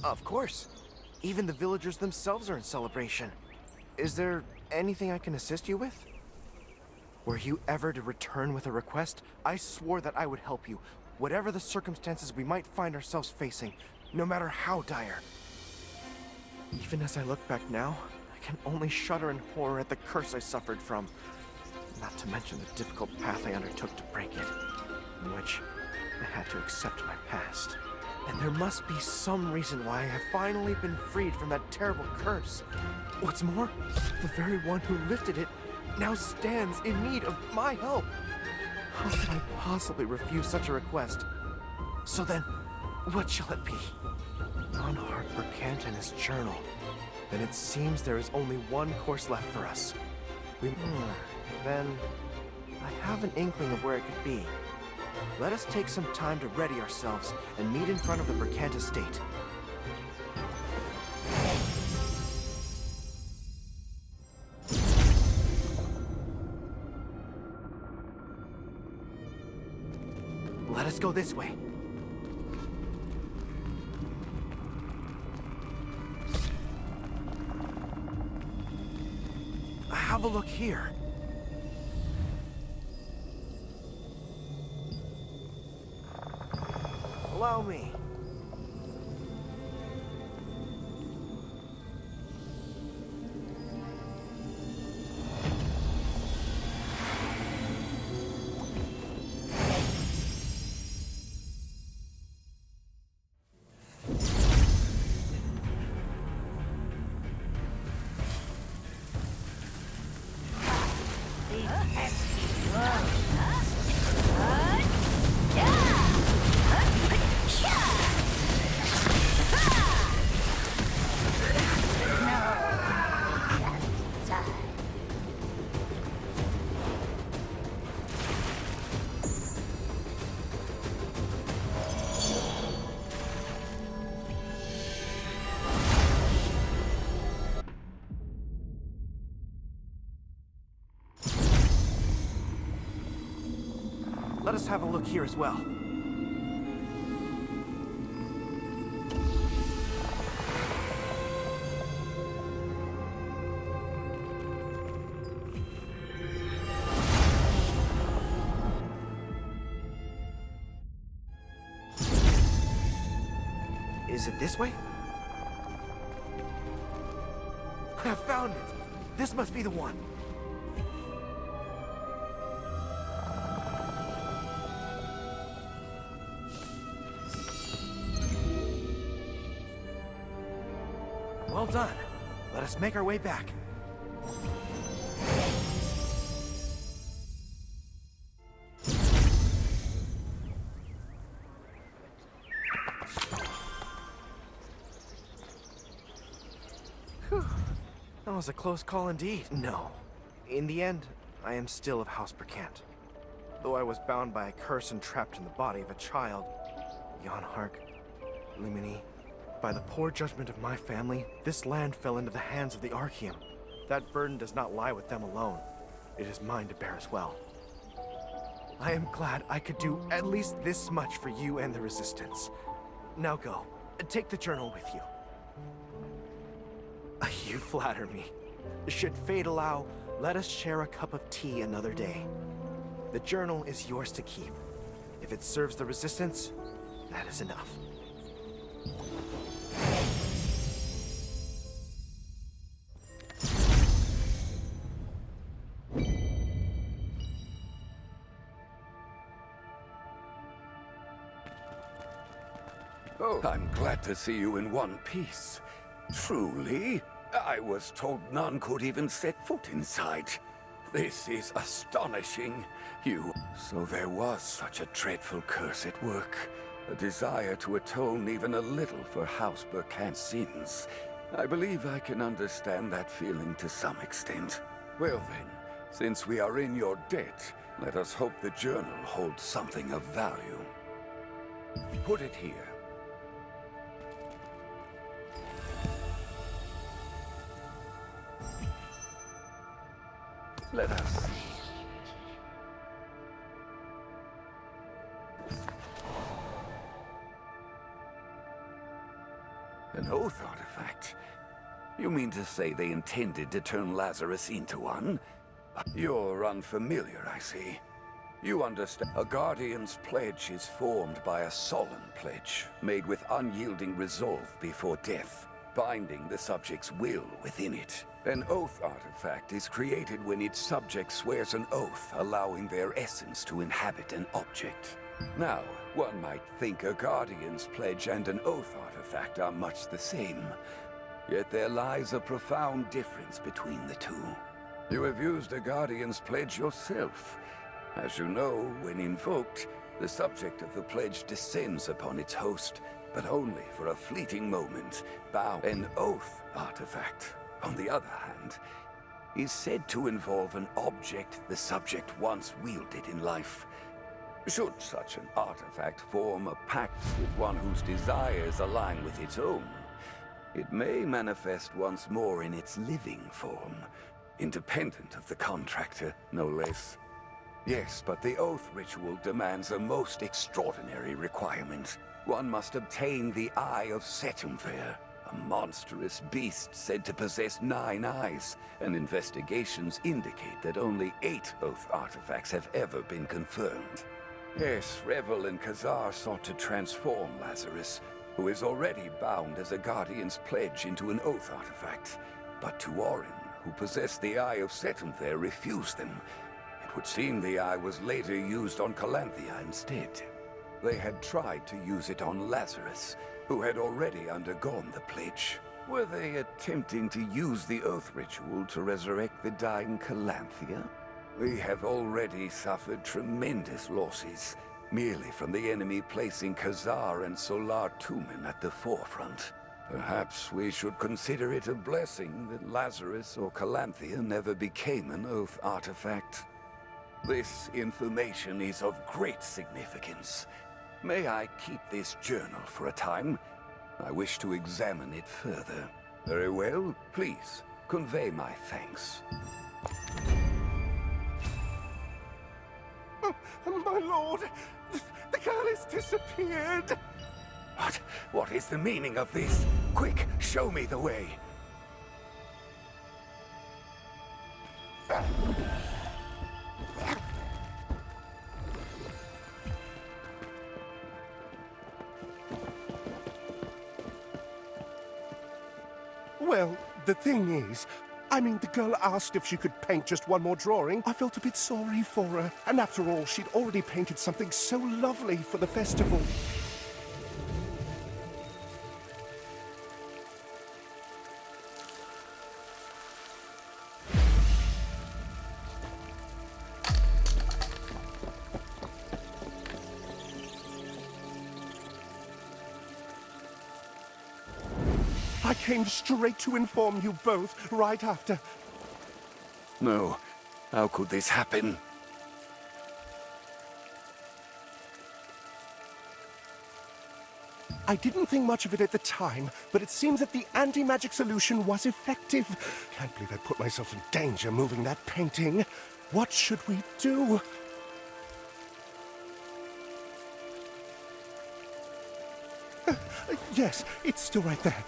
Of course. Even the villagers themselves are in celebration. Is there anything I can assist you with? Were you ever to return with a request, I swore that I would help you, whatever the circumstances we might find ourselves facing, no matter how dire. Even as I look back now, I can only shudder in horror at the curse I suffered from. Not to mention the difficult path I undertook to break it, in which I had to accept my past. And there must be some reason why I have finally been freed from that terrible curse. What's more, the very one who lifted it now stands in need of my help. How could I possibly refuse such a request? So then, what shall it be? Jan Berkant and his journal. Then it seems there is only one course left for us. Then, I have an inkling of where it could be. Let us take some time to ready ourselves and meet in front of the Berkant estate. Let us go this way. Have a look here. Allow me. Let us have a look here as well. Is it this way? I have found it! This must be the one! Well done. Let us make our way back. Whew. That was a close call indeed. No. In the end, I am still of House Berkant. Though I was bound by a curse and trapped in the body of a child, Jan Limini. By the poor judgment of my family, this land fell into the hands of the Archeum. That burden does not lie with them alone. It is mine to bear as well. I am glad I could do at least this much for you and the Resistance. Now go. Take the journal with you. You flatter me. Should fate allow, let us share a cup of tea another day. The journal is yours to keep. If it serves the Resistance, that is enough. Oh, I'm glad to see you in one piece. Truly, I was told none could even set foot inside. This is astonishing. So there was such a dreadful curse at work. A desire to atone even a little for House Berkant's sins. I believe I can understand that feeling to some extent. Well then, since we are in your debt, let us hope the journal holds something of value. Put it here. Let us see. An oath artifact? You mean to say they intended to turn Lazarus into one? You're unfamiliar, I see. You understand. A Guardian's pledge is formed by a solemn pledge, made with unyielding resolve before death, binding the subject's will within it. An oath artifact is created when its subject swears an oath, allowing their essence to inhabit an object. Now, one might think a Guardian's pledge and an oath artifact are much the same. Yet there lies a profound difference between the two. You have used a Guardian's pledge yourself. As you know, when invoked, the subject of the pledge descends upon its host, but only for a fleeting moment, bound. An oath artifact, on the other hand, is said to involve an object the subject once wielded in life. Should such an artifact form a pact with one whose desires align with its own, it may manifest once more in its living form, independent of the contractor, no less. Yes, but the oath ritual demands a most extraordinary requirement. One must obtain the Eye of Setumfair, a monstrous beast said to possess 9 eyes, and investigations indicate that only 8 oath artifacts have ever been confirmed. Yes, Revel and Kazar sought to transform Lazarus, who is already bound as a Guardian's pledge, into an oath artifact. But Tuorin, who possessed the Eye of Setumfair, refused them. It would seem the eye was later used on Calanthea instead. They had tried to use it on Lazarus, who had already undergone the pledge. Were they attempting to use the oath ritual to resurrect the dying Calanthea? We have already suffered tremendous losses, merely from the enemy placing Kazar and Solar Tumen at the forefront. Perhaps we should consider it a blessing that Lazarus or Calanthea never became an oath artifact. This information is of great significance. May I keep this journal for a time? I wish to examine it further. Very well. Please, convey my thanks. My lord, the girl has disappeared. What? What is the meaning of this? Quick, show me the way. Well, the thing is, the girl asked if she could paint just one more drawing. I felt a bit sorry for her. And after all, she'd already painted something so lovely for the festival. I came straight to inform you both right after. No. How could this happen? I didn't think much of it at the time, but it seems that the anti-magic solution was effective. Can't believe I put myself in danger moving that painting. What should we do? Yes, it's still right there.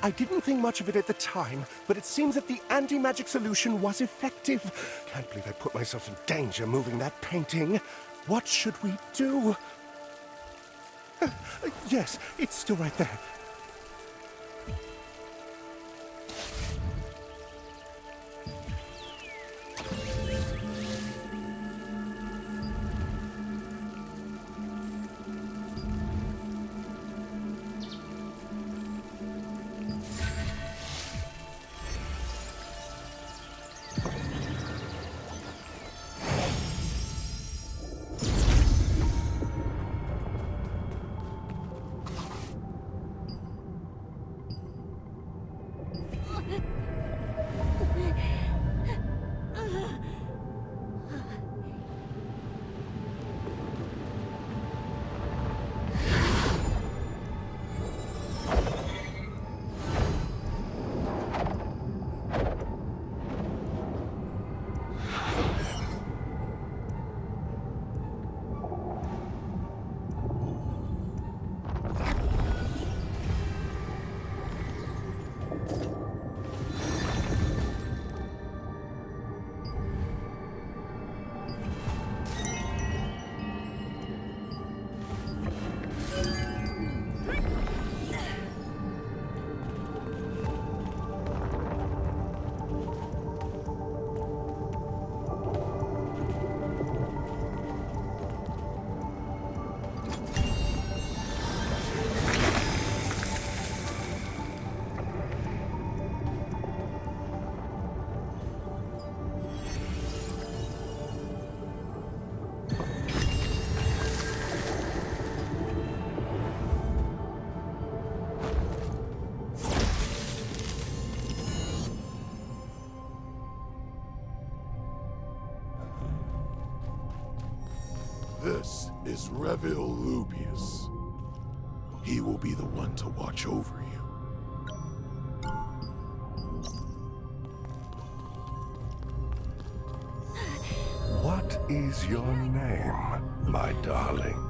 I didn't think much of it at the time, but it seems that the anti-magic solution was effective. Can't believe I put myself in danger moving that painting. What should we do? Yes, it's still right there. This is Revel Lubius. He will be the one to watch over you. What is your name, my darling?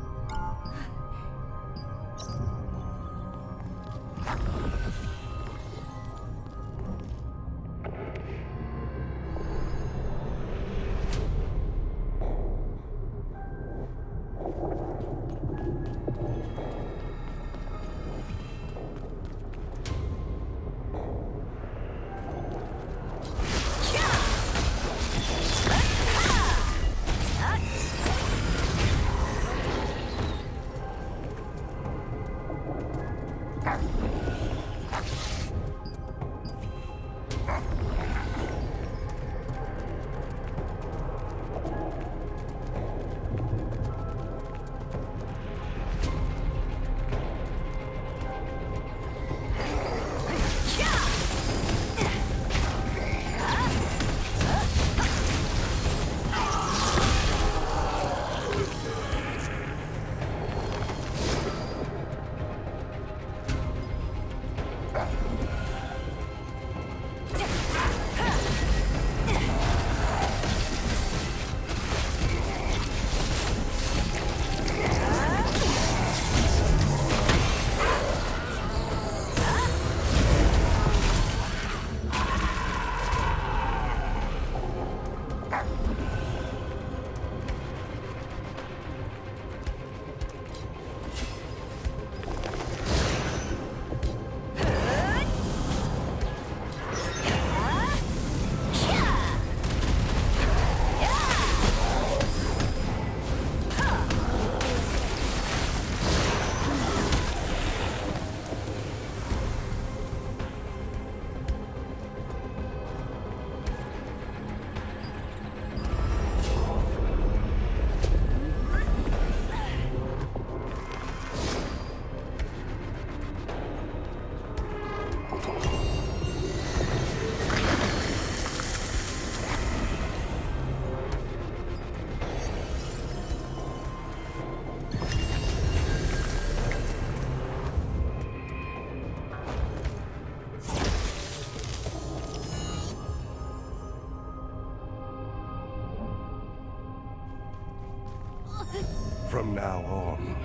From now on,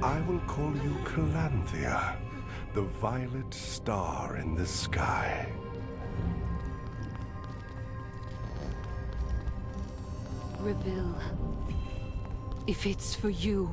I will call you Calanthea. The violet star in the sky. Reville, if it's for you...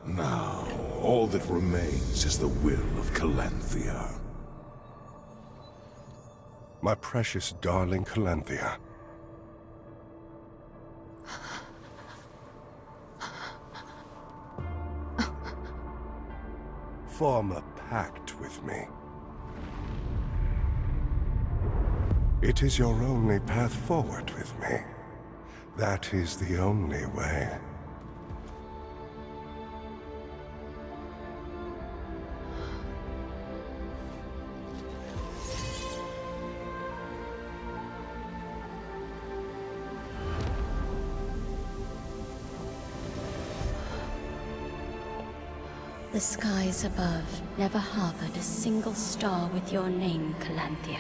Now, all that remains is the will of Calanthea. My precious darling Calanthea. Form a pact with me. It is your only path forward with me. That is the only way. The skies above never harbored a single star with your name, Calanthea.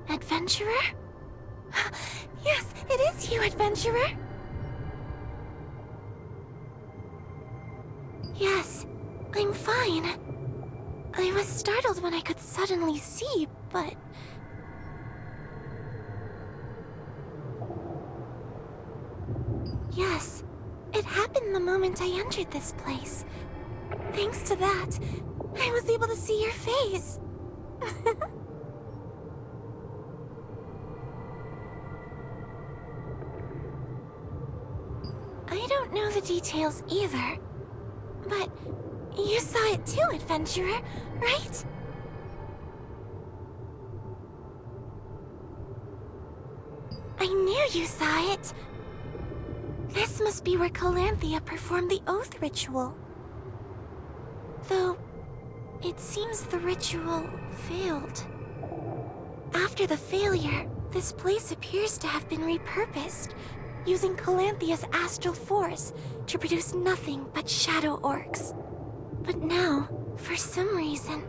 Adventurer? Yes, it is you, Adventurer! Yes, I'm fine. I was startled when I could suddenly see, but... Yes, it happened the moment I entered this place. Thanks to that, I was able to see your face. I don't know the details either, but you saw it too, Adventurer, right? I knew you saw it. This must be where Calanthea performed the oath ritual. Though, it seems the ritual failed. After the failure, this place appears to have been repurposed, using Calanthea's astral force to produce nothing but shadow orcs. But now, for some reason,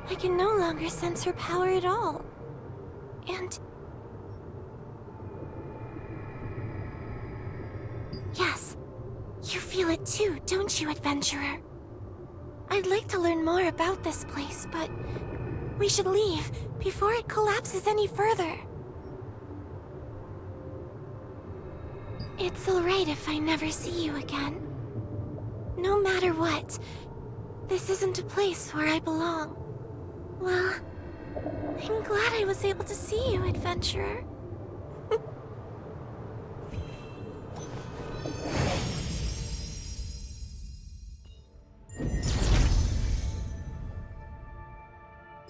I can no longer sense her power at all. And... yes, you feel it too, don't you, Adventurer? I'd like to learn more about this place, but we should leave before it collapses any further. It's alright if I never see you again. No matter what, this isn't a place where I belong. Well, I'm glad I was able to see you, adventurer.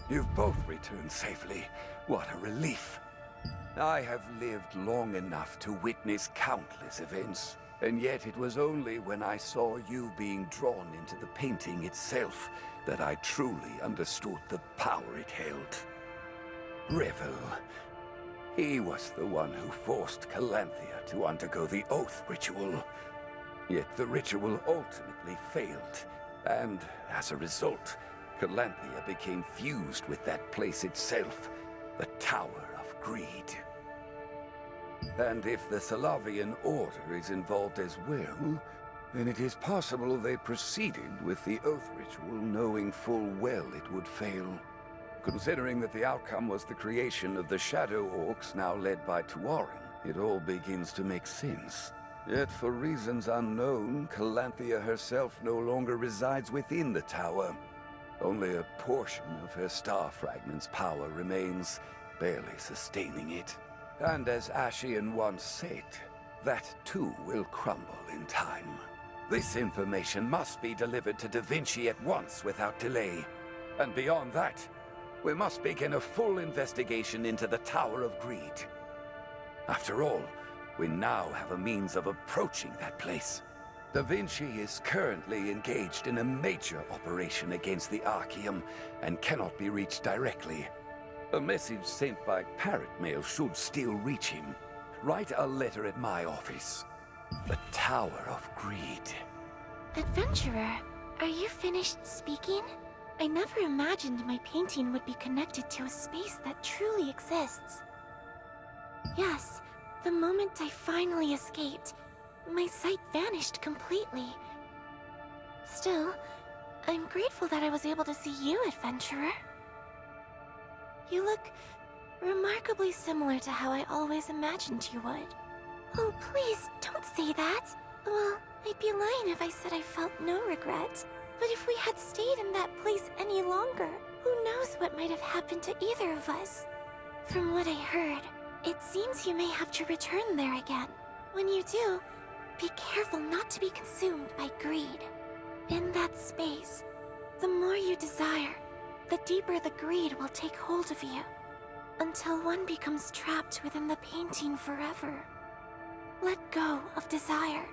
You've both returned safely. What a relief. I have lived long enough to witness countless events, and yet it was only when I saw you being drawn into the painting itself that I truly understood the power it held. Revel. He was the one who forced Calanthea to undergo the Oath Ritual. Yet the ritual ultimately failed, and as a result, Calanthea became fused with that place itself, the Tower of Greed. And if the Salavian Order is involved as well, then it is possible they proceeded with the Oath Ritual knowing full well it would fail. Considering that the outcome was the creation of the Shadow Orcs now led by Tuarin, it all begins to make sense. Yet for reasons unknown, Calanthea herself no longer resides within the tower. Only a portion of her star fragment's power remains, barely sustaining it. And as Ashian once said, that too will crumble in time. This information must be delivered to Da Vinci at once without delay. And beyond that, we must begin a full investigation into the Tower of Greed. After all, we now have a means of approaching that place. Da Vinci is currently engaged in a major operation against the Archaeum and cannot be reached directly. A message sent by parrot mail should still reach him. Write a letter at my office. The Tower of Greed. Adventurer, are you finished speaking? I never imagined my painting would be connected to a space that truly exists. Yes, the moment I finally escaped, my sight vanished completely. Still, I'm grateful that I was able to see you, adventurer. You look remarkably similar to how I always imagined you would. Oh, please, don't say that. Well, I'd be lying if I said I felt no regret. But if we had stayed in that place any longer, who knows what might have happened to either of us? From what I heard, it seems you may have to return there again. When you do, be careful not to be consumed by greed. In that space, the more you desire, the deeper the greed will take hold of you, until one becomes trapped within the painting forever. Let go of desire.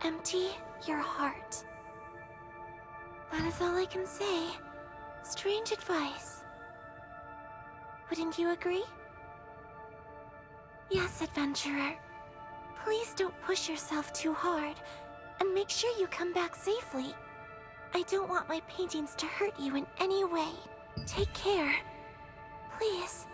Empty your heart. That is all I can say. Strange advice. Wouldn't you agree? Yes, adventurer. Please don't push yourself too hard, and make sure you come back safely. I don't want my paintings to hurt you in any way. Take care. Please.